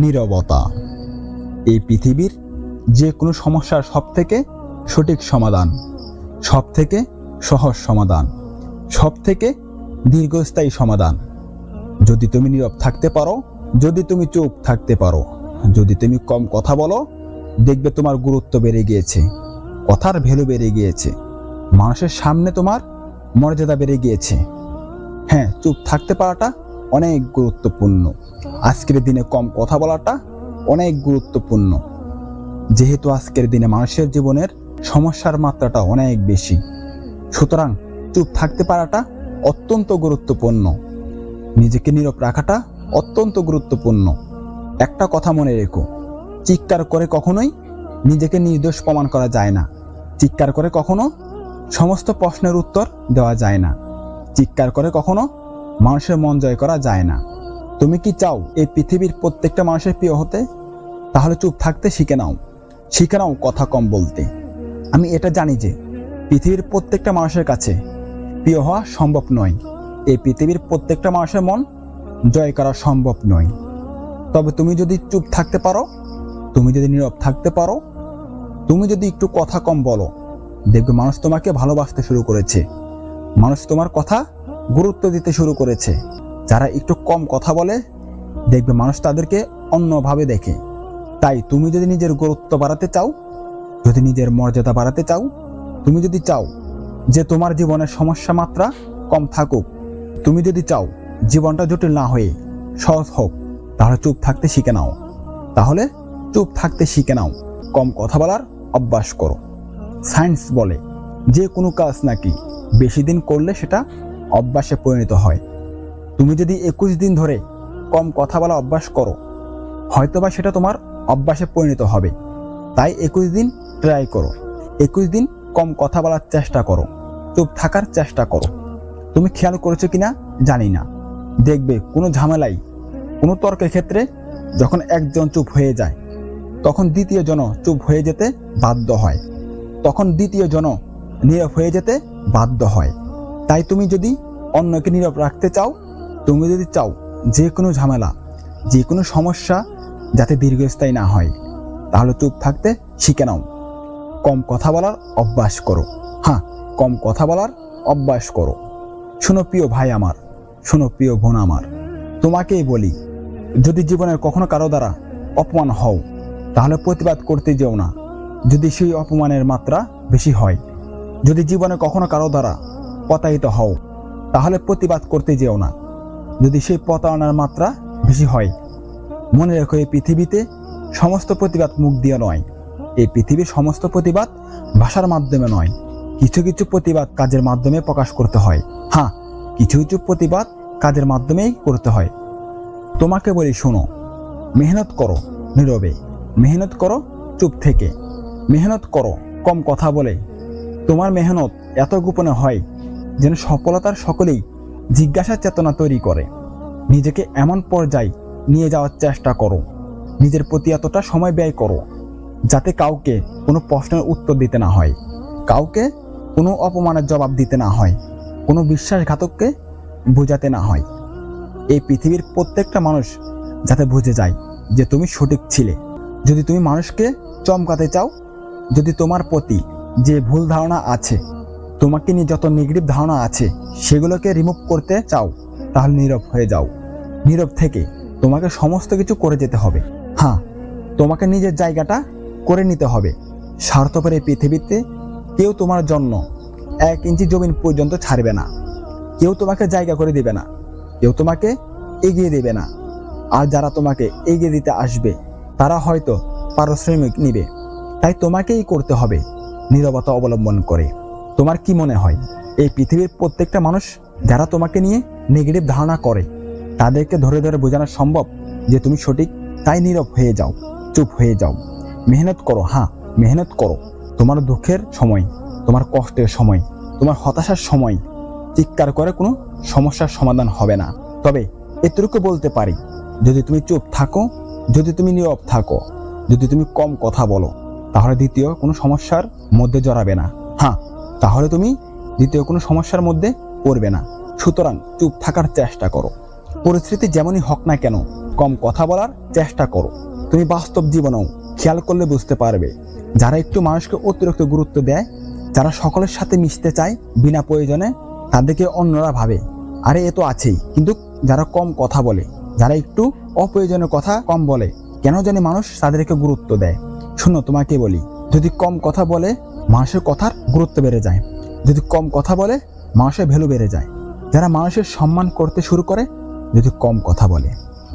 নীরবতা এই পৃথিবীর যে কোনো সমস্যার সবথেকে সঠিক সমাধান, সবথেকে সহজ সমাধান, সবথেকে দীর্ঘস্থায়ী সমাধান। যদি তুমি নীরব থাকতে পারো, যদি তুমি চুপ থাকতে পারো, যদি তুমি কম কথা বলো, দেখবে তোমার গুরুত্ব বেড়ে গিয়েছে, কথার ভ্যালু বেড়ে গিয়েছে, মানুষের সামনে তোমার মর্যাদা বেড়ে গিয়েছে। হ্যাঁ, চুপ থাকতে পারাটা অনেক গুরুত্বপূর্ণ। আজকের দিনে কম কথা বলাটা অনেক গুরুত্বপূর্ণ, যেহেতু আজকের দিনে মানুষের জীবনের সমস্যার মাত্রাটা অনেক বেশি। সুতরাং চুপ থাকতে পারাটা অত্যন্ত গুরুত্বপূর্ণ, নিজেকে নীরব রাখাটা অত্যন্ত গুরুত্বপূর্ণ। একটা কথা মনে রেখো, চিৎকার করে কখনোই নিজেকে নির্দোষ প্রমাণ করা যায় না। চিৎকার করে কখনো সমস্ত প্রশ্নের উত্তর দেওয়া যায় না। চিৎকার করে কখনো মানুষের মন জয় করা যায় না। তুমি কি চাও এই পৃথিবীর প্রত্যেকটা মানুষের প্রিয় হতে? তাহলে চুপ থাকতে শিখে নাও, শিখে নাও কথা কম বলতে। আমি এটা জানি যে পৃথিবীর প্রত্যেকটা মানুষের কাছে প্রিয় হওয়া সম্ভব নয়। এই পৃথিবীর প্রত্যেকটা মানুষের মন জয় করা সম্ভব নয়। তবে তুমি যদি চুপ থাকতে পারো, তুমি যদি নীরব থাকতে পারো, তুমি যদি একটু কথা কম বলো, দেখবে মানুষ তোমাকে ভালোবাসতে শুরু করেছে, মানুষ তোমার কথা গুরুত্ব দিতে শুরু করেছে। যারা একটু কম কথা বলে, দেখবে মানুষ তাদেরকে অন্যভাবে দেখে। তাই তুমি যদি নিজের গুরুত্ব বাড়াতে চাও, যদি নিজের মর্যাদা বাড়াতে চাও, তুমি যদি চাও যে তোমার জীবনের সমস্যা মাত্রা কম থাকুক, তুমি যদি চাও জীবনটা জটিল না হয়ে সহজ হোক, তাহলে চুপ থাকতে শিখে নাও। তাহলে চুপ থাকতে শিখে নাও, কম কথা বলার অভ্যাস করো। সায়েন্স বলে যে কোনো কাজ নাকি বেশি দিন করলে সেটা অভ্যাসে পরিণত হয়। তুমি যদি 21 দিন ধরে কম কথা বলা অভ্যাস করো, হয়তোবা সেটা তোমার অভ্যাসে পরিণত হবে। তাই 21 দিন ট্রাই করো, 21 দিন কম কথা বলার চেষ্টা করো, চুপ থাকার চেষ্টা করো। তুমি খেয়াল করেছো কিনা জানি না, দেখবে কোনো ঝামেলাই, কোনো তর্কের ক্ষেত্রে যখন একজন চুপ হয়ে যায়, তখন দ্বিতীয় জন চুপ হয়ে যেতে বাধ্য হয়, তখন দ্বিতীয় জন নীরব হয়ে যেতে বাধ্য হয়। তাই তুমি যদি অন্যকে নীরব রাখতে চাও, তুমি যদি চাও যে কোনো ঝামেলা, যে কোনো সমস্যা যাতে দীর্ঘস্থায়ী না হয়, তাহলে চুপ থাকতে শিখে নাও, কম কথা বলার অভ্যাস করো। হ্যাঁ, কম কথা বলার অভ্যাস করো। শোনো প্রিয় ভাই আমার, শোনো প্রিয় বোন আমার, তোমাকেই বলি, যদি জীবনের কখনো কারো দ্বারা অপমান হও, তাহলে প্রতিবাদ করতে যেও না যদি সেই অপমানের মাত্রা বেশি হয়। যদি জীবনে কখনো কারো দ্বারা প্রতারিত হও, তাহলে প্রতিবাদ করতে যেও না যদি সেই প্রতারণার মাত্রা বেশি হয়। মনে রেখো, এই পৃথিবীতে সমস্ত প্রতিবাদ মুখ দিয়ে নয়, এই পৃথিবীর সমস্ত প্রতিবাদ ভাষার মাধ্যমে নয়, কিছু কিছু প্রতিবাদ কাজের মাধ্যমে প্রকাশ করতে হয়। হ্যাঁ, কিছু কিছু প্রতিবাদ কাজের মাধ্যমেই করতে হয়। তোমাকে বলি, শোনো, মেহনত করো নীরবে, মেহনত করো চুপ থেকে, মেহনত করো কম কথা বলে। তোমার মেহনত এত গোপনে হয় যেন সফলতার সকলেই জিজ্ঞাসার চেতনা তৈরি করে। নিজেকে এমন পর্যায়ে নিয়ে যাওয়ার চেষ্টা করো, নিজের প্রতি এতটা সময় ব্যয় করো যাতে কাউকে কোনো প্রশ্নের উত্তর দিতে না হয়, কাউকে কোনো অপমানের জবাব দিতে না হয়, কোনো বিশ্বাসঘাতককে বোঝাতে না হয়। এই পৃথিবীর প্রত্যেকটা মানুষ যাতে বুঝে যায় যে তুমি সঠিক ছিলে। যদি তুমি মানুষকে চমকাতে চাও, যদি তোমার প্রতি যে ভুল ধারণা আছে, তোমাকে নিয়ে যত নেগেটিভ ধারণা আছে, সেগুলোকে রিমুভ করতে চাও, তাহলে নীরব হয়ে যাও। নীরব থেকে তোমাকে সমস্ত কিছু করে যেতে হবে। হ্যাঁ, তোমাকে নিজের জায়গাটা করে নিতে হবে। স্বার্থপর এই পৃথিবীতে কেউ তোমার জন্য 1 ইঞ্চি জমিন পর্যন্ত ছাড়বে না, কেউ তোমাকে জায়গা করে দেবে না, কেউ তোমাকে এগিয়ে দেবে না। আর যারা তোমাকে এগিয়ে দিতে আসবে, তারা হয়তো পারিশ্রমিক নিবে। তাই তোমাকেই করতে হবে নীরবতা অবলম্বন করে। তোমার কি মনে হয়, এই পৃথিবীর প্রত্যেকটা মানুষ যারা তোমাকে নিয়ে নেগেটিভ ধারণা করে, তাদেরকে ধরে ধরে বোঝানো সম্ভব যে তুমি সঠিক? তাই নীরব হয়ে যাও, চুপ হয়ে যাও, মেহনত করো। হ্যাঁ, মেহনত করো। তোমার দুঃখের সময়, তোমার কষ্টের সময়, তোমার হতাশার সময় চিৎকার করে কোনো সমস্যার সমাধান হবে না। তবে এতটুকু বলতে পারি, যদি তুমি চুপ থাকো, যদি তুমি নীরব থাকো, যদি তুমি কম কথা বলো, তাহলে দ্বিতীয় কোনো সমস্যার মধ্যে জড়াবে না। হ্যাঁ, তাহলে তুমি দ্বিতীয় কোনো সমস্যার মধ্যে পড়বে না। সুতরাং চুপ থাকার চেষ্টা করো। পরিস্থিতি যেমনই হোক না কেন কম কথা বলার চেষ্টা করো। তুমি বাস্তব জীবনেও খেয়াল করলে বুঝতে পারবে, যারা একটু মানুষকে অতিরিক্ত গুরুত্ব দেয়, যারা সকলের সাথে মিশতে চায় বিনা প্রয়োজনে, তাদেরকে অন্যরা ভাবে আরে এ তো আছেই। কিন্তু যারা কম কথা বলে, যারা একটু অপ্রয়োজনীয় কথা কম বলে, কেন জানি মানুষ তাদেরকে গুরুত্ব দেয়। শোনো, তোমাকে বলি, যদি কম কথা বলে মানুষের কথার গুরুত্ব বেড়ে যায়, যদি কম কথা বলে মানুষের ভ্যালু বেড়ে যায়। যারা মানুষের সম্মান করতে শুরু করে যদি কম কথা বলে,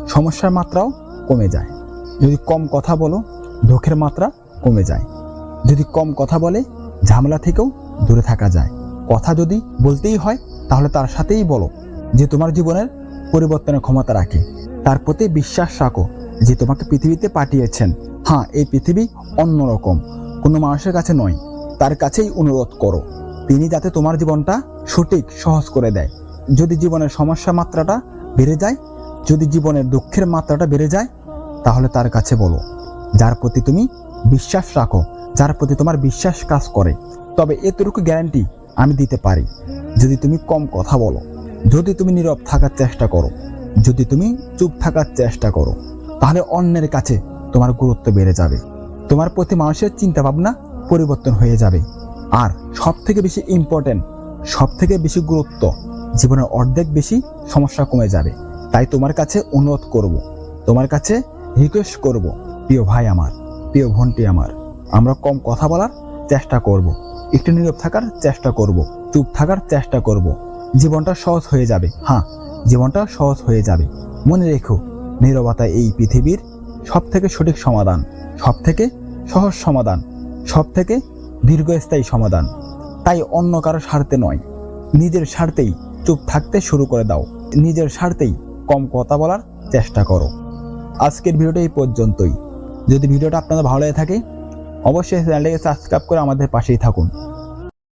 সমস্যার মাত্রাও কমে যায়। যদি কম কথা বলো দুঃখের মাত্রা কমে যায়। যদি কম কথা বলে ঝামেলা থেকেও দূরে থাকা যায়। কথা যদি বলতেই হয় তাহলে তার সাথেই বলো যে তোমার জীবনের পরিবর্তনের ক্ষমতা রাখে। তার প্রতি বিশ্বাস রাখো যে তোমাকে পৃথিবীতে পাঠিয়েছেন। হ্যাঁ, এই পৃথিবী অন্যরকম, কোনো মানুষের কাছে নয়, তার কাছেই অনুরোধ করো তিনি যাতে তোমার জীবনটা সঠিক সহজ করে দেয়। যদি জীবনের সমস্যা মাত্রাটা বেড়ে যায়, যদি জীবনের দুঃখের মাত্রাটা বেড়ে যায়, তাহলে তার কাছে বলো, যার প্রতি তুমি বিশ্বাস রাখো, যার প্রতি তোমার বিশ্বাস কাজ করে। তবে এতটুকু গ্যারান্টি আমি দিতে পারি, যদি তুমি কম কথা বলো, যদি তুমি নীরব থাকার চেষ্টা করো, যদি তুমি চুপ থাকার চেষ্টা করো, তাহলে অন্যের কাছে তোমার গুরুত্ব বেড়ে যাবে। তোমার প্রতি মানুষের চিন্তা ভাবনা পরিবর্তন হয়ে যাবে। আর সব থেকে বেশি ইম্পর্টেন্ট, সব থেকে বেশি গুরুত্ব, জীবনের অর্ধেক বেশি সমস্যা কমে যাবে। তাই তোমার কাছে অনুরোধ করব, তোমার কাছে রিকোয়েস্ট করব, প্রিয় ভাই আমার, প্রিয় বোনটি আমার, আমরা কম কথা বলার চেষ্টা করব, একটু নীরব থাকার চেষ্টা করব, চুপ থাকার চেষ্টা করব। জীবনটা সহজ হয়ে যাবে। হ্যাঁ, জীবনটা সহজ হয়ে যাবে। মনে রেখো, নীরবতা এই পৃথিবীর সব থেকে সঠিক সমাধান, সব থেকে সহজ সমাধান, সব থেকে দীর্ঘস্থায়ী সমাধান। তাই অন্য কারো স্বার্থে নয়, নিজের স্বার্থেই চুপ থাকতে শুরু করে দাও, নিজের স্বার্থেই কম কথা বলার চেষ্টা করো। আজকের ভিডিওটা এই পর্যন্তই। যদি ভিডিওটা আপনাদের ভালো লেগে থাকে অবশ্যই চ্যানেলটাকে সাবস্ক্রাইব করে আমাদের পাশেই থাকুন।